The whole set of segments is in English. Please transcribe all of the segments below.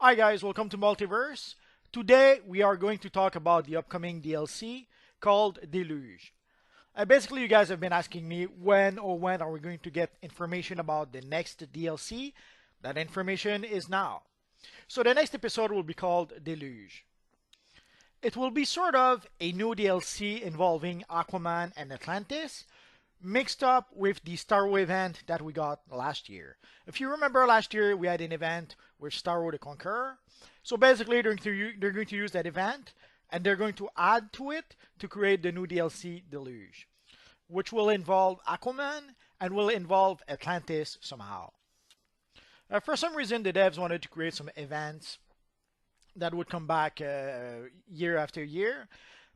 Hi guys, welcome to Multiverse. Today we are going to talk about the upcoming DLC called Deluge. Basically, you guys have been asking me when are we going to get information about the next DLC. That information is now. So the next episode will be called Deluge. It will be sort of a new DLC involving Aquaman and Atlantis, mixed up with the Star Wars event that we got last year. If you remember last year, we had an event with Star Wars the Conqueror. So basically, they're going to use that event and they're going to add to it to create the new DLC Deluge, which will involve Aquaman and will involve Atlantis somehow. For some reason, the devs wanted to create some events that would come back year after year.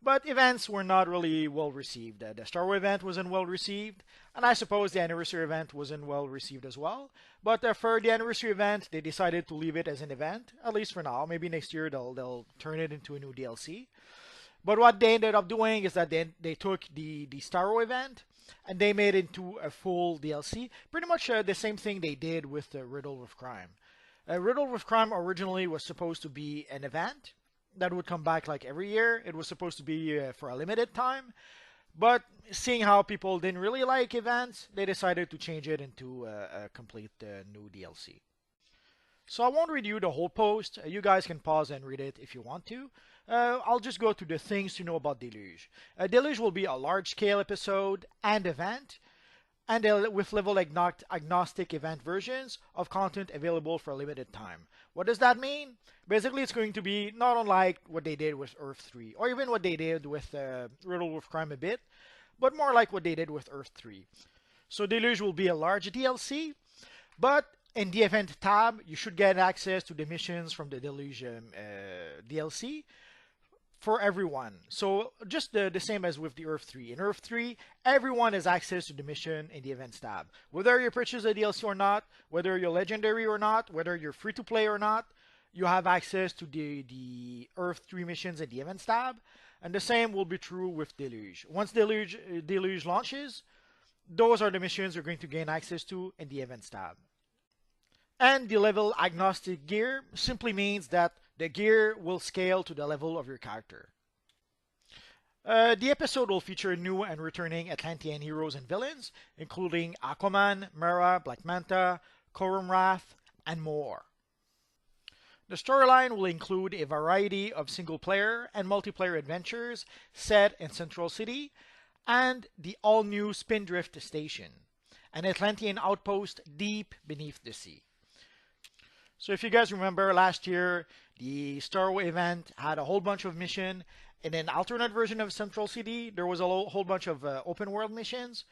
But events were not really well received. The Star Wars event wasn't well received, and I suppose the anniversary event wasn't well received as well. But for the anniversary event, they decided to leave it as an event, at least for now. Maybe next year they'll turn it into a new DLC. But what they ended up doing is that they took the Star Wars event and they made it into a full DLC. Pretty much the same thing they did with the Riddle with Crime. Riddle with Crime originally was supposed to be an event that would come back like every year. It was supposed to be for a limited time, but seeing how people didn't really like events, they decided to change it into a complete new DLC. So I won't read you the whole post. You guys can pause and read it if you want to. I'll just go to the things to know about Deluge. Deluge will be a large-scale episode and event, and with level agnostic event versions of content available for a limited time. What does that mean? Basically, it's going to be not unlike what they did with Earth 3, or even what they did with Riddle with Crime a bit, but more like what they did with Earth 3. So Deluge will be a large DLC, but in the event tab, you should get access to the missions from the Deluge DLC for everyone. So just the same as with the Earth 3. In Earth 3, everyone has access to the mission in the events tab. Whether you purchase a DLC or not, whether you're legendary or not, whether you're free to play or not, you have access to the Earth 3 missions in the events tab. And the same will be true with Deluge. Once Deluge launches, those are the missions you're going to gain access to in the events tab. And the level agnostic gear simply means that the gear will scale to the level of your character. The episode will feature new and returning Atlantean heroes and villains, including Aquaman, Mera, Black Manta, Corum Wrath, and more. The storyline will include a variety of single-player and multiplayer adventures set in Central City, and the all-new Spindrift Station, an Atlantean outpost deep beneath the sea. So if you guys remember last year, the Star Wars event had a whole bunch of missions. In an alternate version of Central City, there was a whole bunch of open world missions.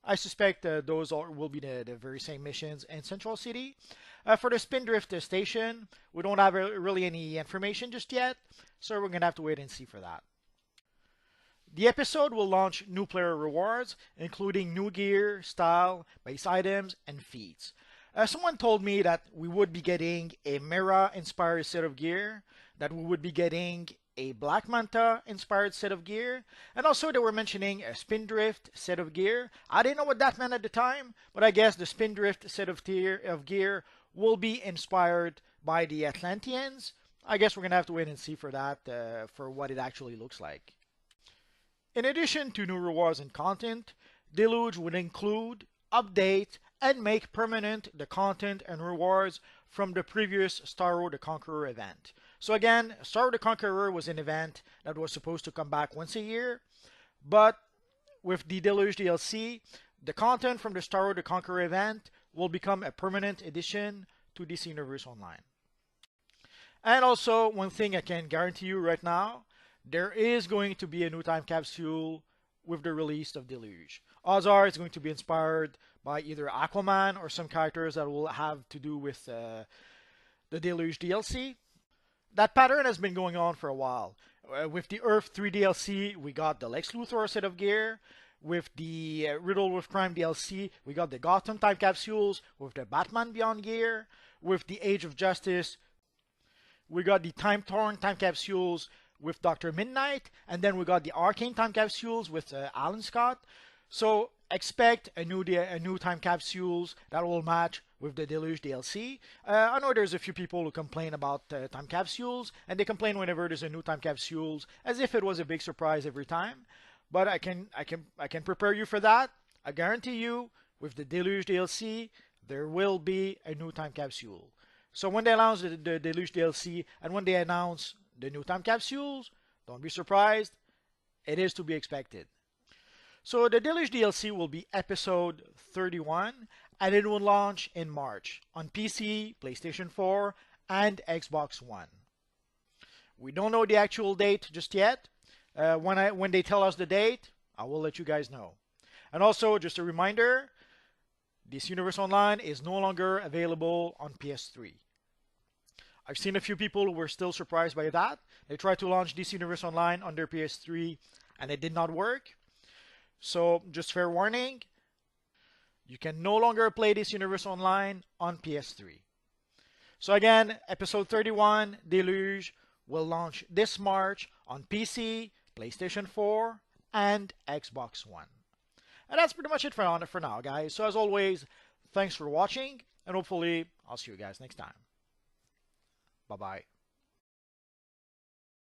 I suspect those will be the very same missions in Central City. For the Spindrift Station, we don't have really any information just yet, so we're going to have to wait and see for that. The episode will launch new player rewards, including new gear, style, base items, and feats. Someone told me that we would be getting a Mera-inspired set of gear, that we would be getting a Black Manta-inspired set of gear, and also they were mentioning a Spindrift set of gear. I didn't know what that meant at the time, but I guess the Spindrift set of gear will be inspired by the Atlanteans. I guess we're going to have to wait and see for that, for what it actually looks like. In addition to new rewards and content, Deluge would include, update, and make permanent the content and rewards from the previous Star Wars the Conqueror event. So again, Star Wars the Conqueror was an event that was supposed to come back once a year, but with the Deluge DLC, the content from the Star Wars the Conqueror event will become a permanent addition to DC Universe Online. And also, one thing I can guarantee you right now, there is going to be a new time capsule with the release of Deluge. Odds are it's going to be inspired by either Aquaman or some characters that will have to do with the Deluge DLC. That pattern has been going on for a while. With the Earth 3 DLC, we got the Lex Luthor set of gear. With the Riddle with Crime DLC, we got the Gotham time capsules with the Batman Beyond gear. With the Age of Justice, we got the Time Torn time capsules with Dr. Midnight, and then we got the Arcane time capsules with Alan Scott. So expect a new time capsules that will match with the Deluge DLC. I know there's a few people who complain about time capsules, and they complain whenever there's a new time capsules as if it was a big surprise every time. But I can prepare you for that. I guarantee you, with the Deluge DLC, there will be a new time capsule. So when they announce the Deluge DLC and when they announce the new time capsules, don't be surprised. It is to be expected. So the Deluge DLC will be episode 31 and it will launch in March on PC, PlayStation 4, and Xbox One. We don't know the actual date just yet. When they tell us the date, I will let you guys know. And also, just a reminder, this Universe Online is no longer available on PS3. I've seen a few people who were still surprised by that. They tried to launch this Universe Online on their PS3 and it did not work. So, just fair warning, you can no longer play this Universe Online on PS3. So again, episode 31, Deluge, will launch this March on PC, PlayStation 4, and Xbox One. And that's pretty much it for now, guys. So as always, thanks for watching, and hopefully I'll see you guys next time. Bye-bye.